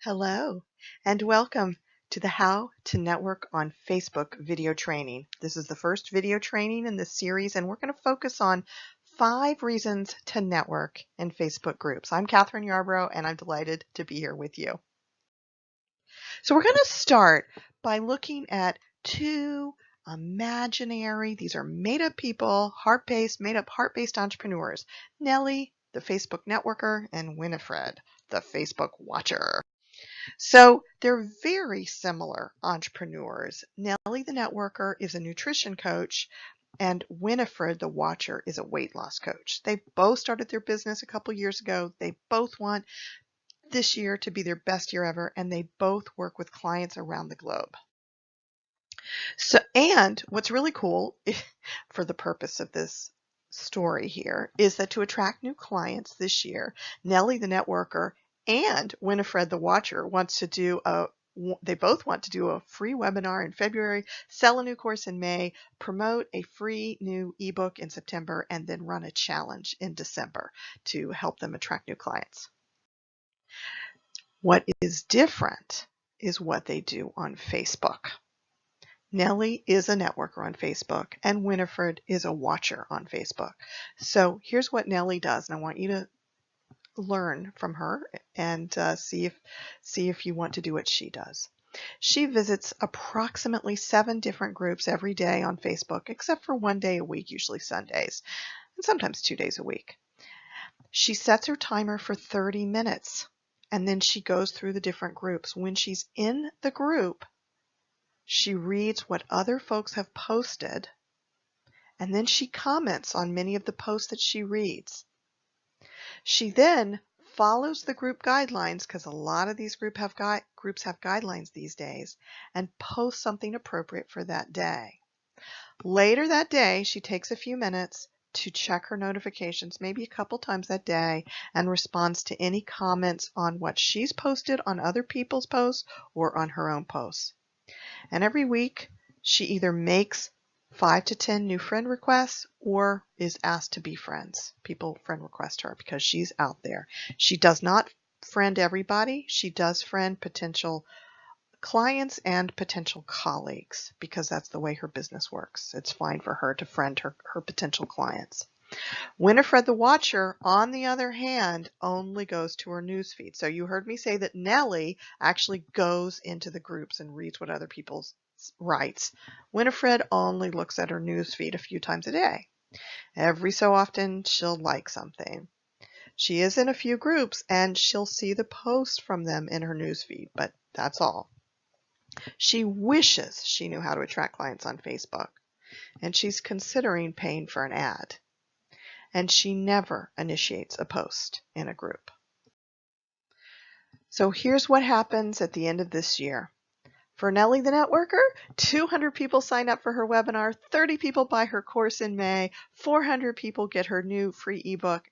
Hello, and welcome to the How to Network on Facebook video training. This is the first video training in this series, and we're going to focus on 5 reasons to network in Facebook groups. I'm Kathryn Yarborough, and I'm delighted to be here with you. So we're going to start by looking at 2 imaginary, these are made-up people, made-up heart-based entrepreneurs, Nellie, the Facebook Networker, and Winifred, the Facebook Watcher. So they're very similar entrepreneurs. Nellie the Networker is a nutrition coach, and Winifred the Watcher is a weight loss coach. They both started their business a couple years ago. They both want this year to be their best year ever, and they both work with clients around the globe. So, and what's really cool for the purpose of this story here is that to attract new clients this year, Nellie the Networker and Winifred the Watcher they both want to do a free webinar in February, sell a new course in May, promote a free new ebook in September, and then run a challenge in December to help them attract new clients. What is different is what they do on Facebook. Nellie is a networker on Facebook, and Winifred is a watcher on Facebook. So here's what Nellie does, and I want you to learn from her and see if you want to do what she does. She visits approximately 7 different groups every day on Facebook, except for 1 day a week, usually Sundays, and sometimes 2 days a week. She sets her timer for 30 minutes, and then she goes through the different groups. When she's in the group, she reads what other folks have posted, and then she comments on many of the posts that she reads. She then follows the group guidelines, because a lot of these groups have guidelines these days, and posts something appropriate for that day. Later that day, she takes a few minutes to check her notifications, maybe a couple times that day, and responds to any comments on what she's posted on other people's posts or on her own posts. And every week, she either makes 5 to 10 new friend requests or is asked to be friends. People friend request her because she's out there. She does not friend everybody. She does friend potential clients and potential colleagues because that's the way her business works. It's fine for her to friend her potential clients. Winifred the Watcher, on the other hand, only goes to her newsfeed. So you heard me say that Nellie actually goes into the groups and reads what other people writes. Winifred only looks at her newsfeed a few times a day. Every so often, she'll like something. She is in a few groups, and she'll see the posts from them in her newsfeed, but that's all. She wishes she knew how to attract clients on Facebook, and she's considering paying for an ad. And she never initiates a post in a group. So here's what happens at the end of this year. For Nellie the Networker, 200 people sign up for her webinar, 30 people buy her course in May, 400 people get her new free ebook.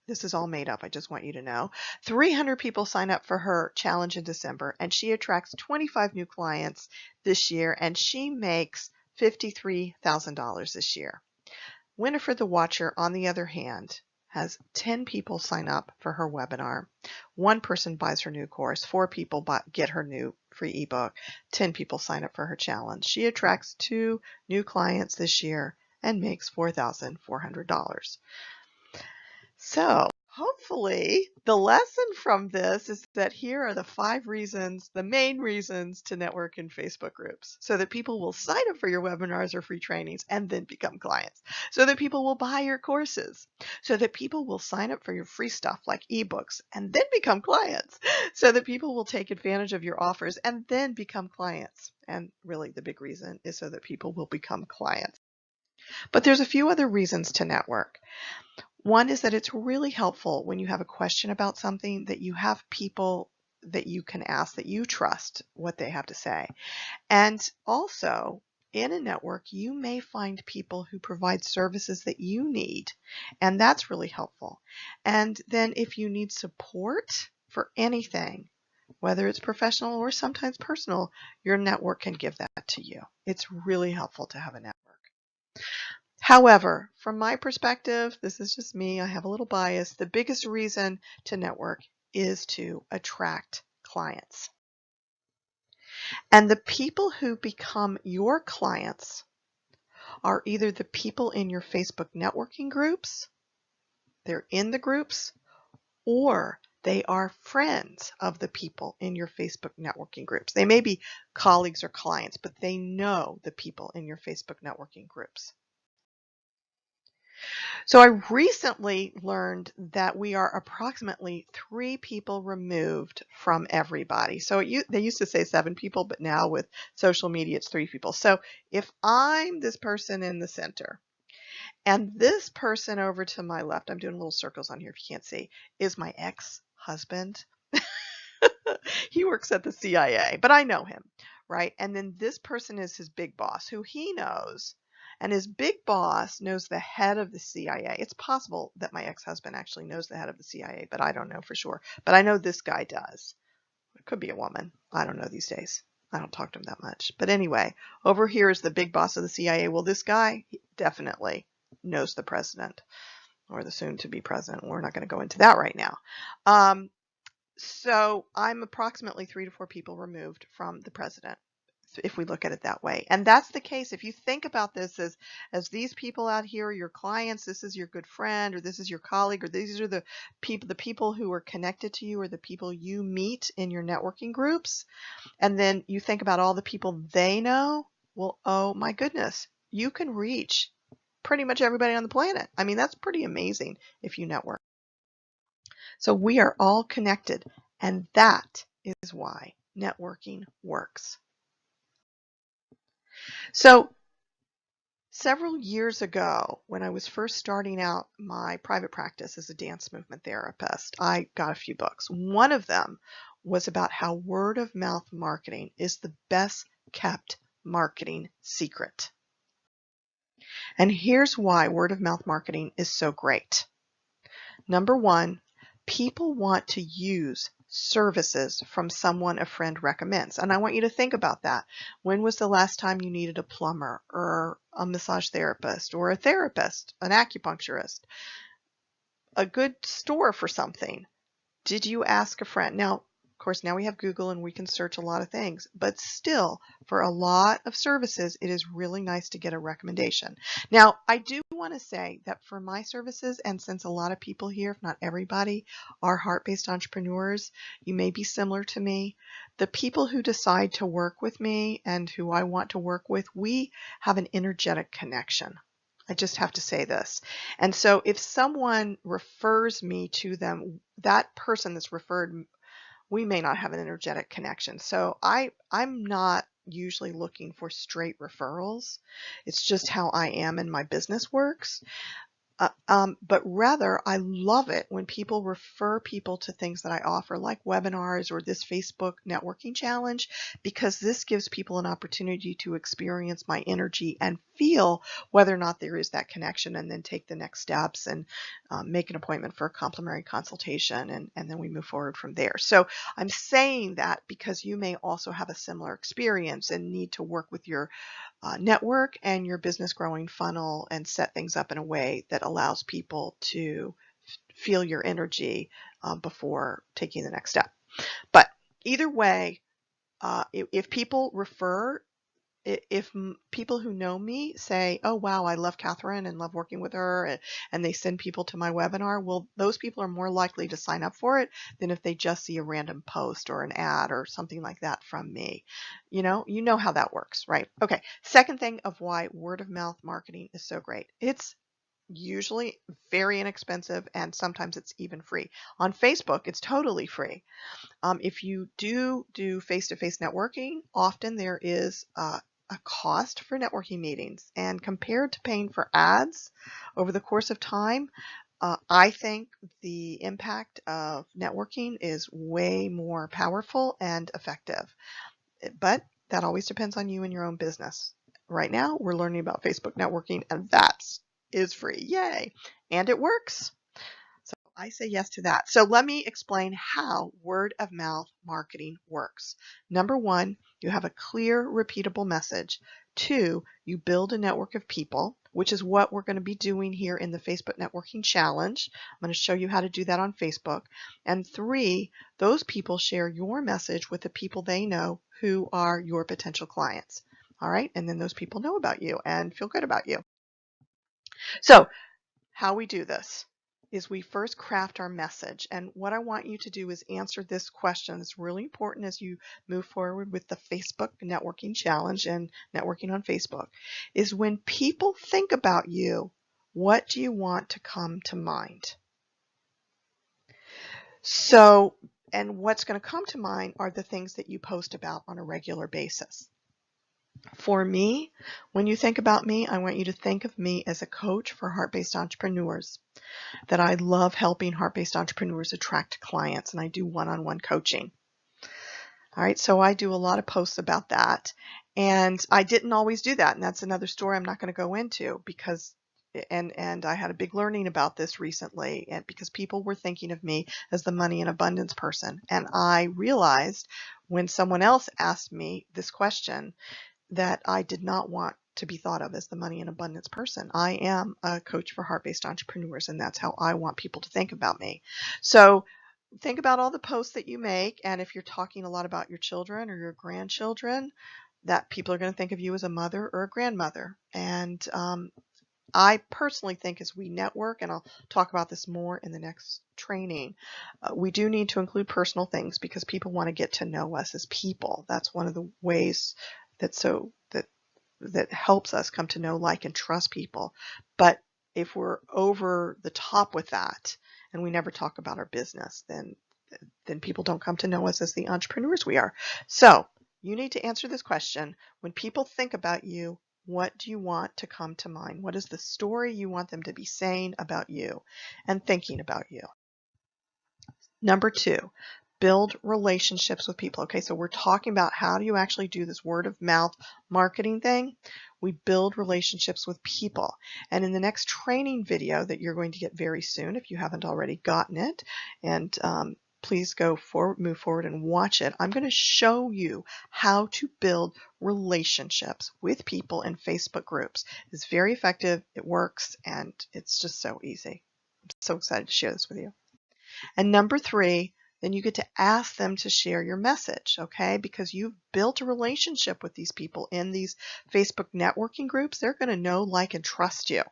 This is all made up, I just want you to know. 300 people sign up for her challenge in December, and she attracts 25 new clients this year, and she makes $53,000 this year. Winifred the Watcher, on the other hand, has 10 people sign up for her webinar. 1 person buys her new course. 4 people get her new free ebook. 10 people sign up for her challenge. She attracts 2 new clients this year and makes $4,400. So hopefully the lesson from this is that here are the 5 reasons, the main reasons to network in Facebook groups, so that people will sign up for your webinars or free trainings and then become clients, so that people will buy your courses, so that people will sign up for your free stuff like ebooks and then become clients, so that people will take advantage of your offers and then become clients. And really the big reason is so that people will become clients. But there's a few other reasons to network. One is that it's really helpful when you have a question about something that you have people that you can ask that you trust what they have to say. And also, in a network, you may find people who provide services that you need, and that's really helpful. And then if you need support for anything, whether it's professional or sometimes personal, your network can give that to you. It's really helpful to have a network. However, from my perspective, this is just me, I have a little bias, the biggest reason to network is to attract clients. And the people who become your clients are either the people in your Facebook networking groups, they're in the groups, or they are friends of the people in your Facebook networking groups. They may be colleagues or clients, but they know the people in your Facebook networking groups. So I recently learned that we are approximately 3 people removed from everybody. So they used to say 7 people, but now with social media, it's 3 people. So if I'm this person in the center, and this person over to my left, I'm doing little circles on here if you can't see, is my ex-husband. He works at the CIA, but I know him, right? And then this person is his big boss, who he knows. And his big boss knows the head of the CIA. It's possible that my ex-husband actually knows the head of the CIA, but I don't know for sure. But I know this guy does. It could be a woman. I don't know these days. I don't talk to him that much. But anyway, over here is the big boss of the CIA. Well, this guy definitely knows the president, or the soon-to-be president. We're not going to go into that right now. So I'm approximately 3 to 4 people removed from the president, if we look at it that way. And that's the case. If you think about this as these people out here are your clients, this is your good friend, or this is your colleague, or these are the people who are connected to you, or the people you meet in your networking groups, and then you think about all the people they know, well, oh my goodness, you can reach pretty much everybody on the planet. I mean, that's pretty amazing if you network. So we are all connected, and that is why networking works. So several years ago, when I was first starting out my private practice as a dance movement therapist, I got a few books. One of them was about how word of mouth marketing is the best kept marketing secret. And here's why word of mouth marketing is so great. Number one, people want to use services from someone a friend recommends. And I want you to think about that. When was the last time you needed a plumber or a massage therapist or a therapist, an acupuncturist, a good store for something? Did you ask a friend? Now, of course, now we have Google and we can search a lot of things, but still, for a lot of services, it is really nice to get a recommendation. Now, I do want to say that for my services, and since a lot of people here, if not everybody, are heart-based entrepreneurs, you may be similar to me. The people who decide to work with me and who I want to work with, we have an energetic connection. I just have to say this. And so if someone refers me to them, that person that's referred, we may not have an energetic connection. So I'm not usually looking for straight referrals. It's just how I am and my business works. But rather, I love it when people refer people to things that I offer, like webinars or this Facebook networking challenge, because this gives people an opportunity to experience my energy and feel whether or not there is that connection, and then take the next steps and make an appointment for a complimentary consultation, and then we move forward from there. So I'm saying that because you may also have a similar experience and need to work with your network and your business growing funnel and set things up in a way that allows people to feel your energy before taking the next step. But either way, if people refer, if people who know me say, oh, wow, I love Kathryn and love working with her, and they send people to my webinar, well, those people are more likely to sign up for it than if they just see a random post or an ad or something like that from me. You know how that works, right? Okay, second thing of why word of mouth marketing is so great. It's usually very inexpensive, and sometimes it's even free. On Facebook, it's totally free. If you do face-to-face networking, often there is a cost for networking meetings, and compared to paying for ads over the course of time, I think the impact of networking is way more powerful and effective. But that always depends on you and your own business. Right now, we're learning about Facebook networking, and that is free. Yay! And it works. So I say yes to that. So let me explain how word of mouth marketing works. Number one, you have a clear, repeatable message. 2, you build a network of people. which is what we're going to be doing here in the Facebook Networking Challenge. I'm going to show you how to do that on Facebook. And 3, those people share your message with the people they know who are your potential clients. All right, and then those people know about you and feel good about you. So how we do this is we first craft our message. And what I want you to do is answer this question. It's really important as you move forward with the Facebook Networking Challenge and networking on Facebook, is when people think about you, what do you want to come to mind? So, and what's going to come to mind are the things that you post about on a regular basis. For me, when you think about me, I want you to think of me as a coach for heart-based entrepreneurs, that I love helping heart-based entrepreneurs attract clients, and I do one-on-one coaching. All right, so I do a lot of posts about that, and I didn't always do that, and that's another story I'm not going to go into because and I had a big learning about this recently, and because people were thinking of me as the money and abundance person, and I realized when someone else asked me this question that I did not want to be thought of as the money and abundance person. I am a coach for heart-based entrepreneurs, and that's how I want people to think about me. So think about all the posts that you make, and if you're talking a lot about your children or your grandchildren, that people are going to think of you as a mother or a grandmother. And I personally think as we network, and I'll talk about this more in the next training, we do need to include personal things because people want to get to know us as people. That's one of the ways that helps us come to know, like, and trust people. But if we're over the top with that and we never talk about our business, then people don't come to know us as the entrepreneurs we are. So you need to answer this question. When people think about you, what do you want to come to mind? What is the story you want them to be saying about you and thinking about you? Number 2, build relationships with people. Okay, so we're talking about how do you actually do this word of mouth marketing thing. We build relationships with people. And in the next training video that you're going to get very soon, if you haven't already gotten it, and please move forward and watch it. I'm going to show you how to build relationships with people in Facebook groups. It's very effective, it works, and it's just so easy. I'm so excited to share this with you. And number 3, then you get to ask them to share your message, okay? Because you've built a relationship with these people in these Facebook networking groups. They're going to know, like, and trust you.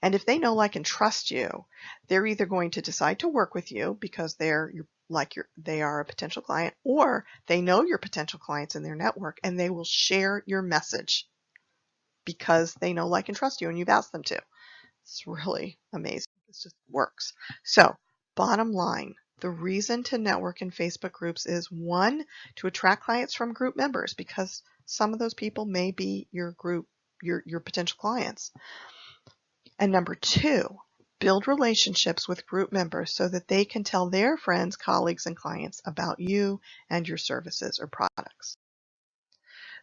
And if they know, like, and trust you, they're either going to decide to work with you because they are a potential client, or they know your potential clients in their network and they will share your message because they know, like, and trust you and you've asked them to. It's really amazing. It just works. So, bottom line, the reason to network in Facebook groups is 1, to attract clients from group members because some of those people may be your potential clients. And number 2, build relationships with group members so that they can tell their friends, colleagues, and clients about you and your services or products.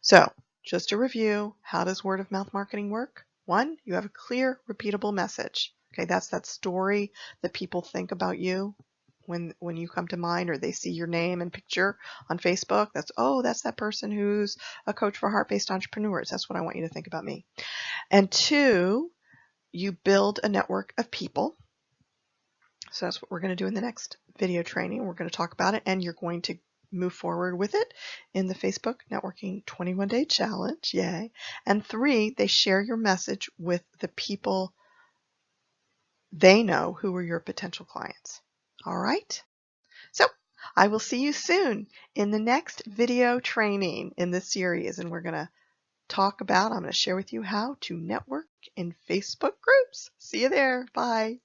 So, just to review, how does word of mouth marketing work? 1, you have a clear, repeatable message. Okay, that's that story that people think about you when you come to mind, or they see your name and picture on Facebook. That's that person who's a coach for heart-based entrepreneurs. That's what I want you to think about me. And 2, you build a network of people. So that's what we're going to do in the next video training. We're going to talk about it, and you're going to move forward with it in the Facebook Networking 21-Day Challenge. Yay. And 3, they share your message with the people they know who are your potential clients. All right? So I will see you soon in the next video training in this series, and we're going to I'm going to share with you how to network in Facebook groups. See you there. Bye.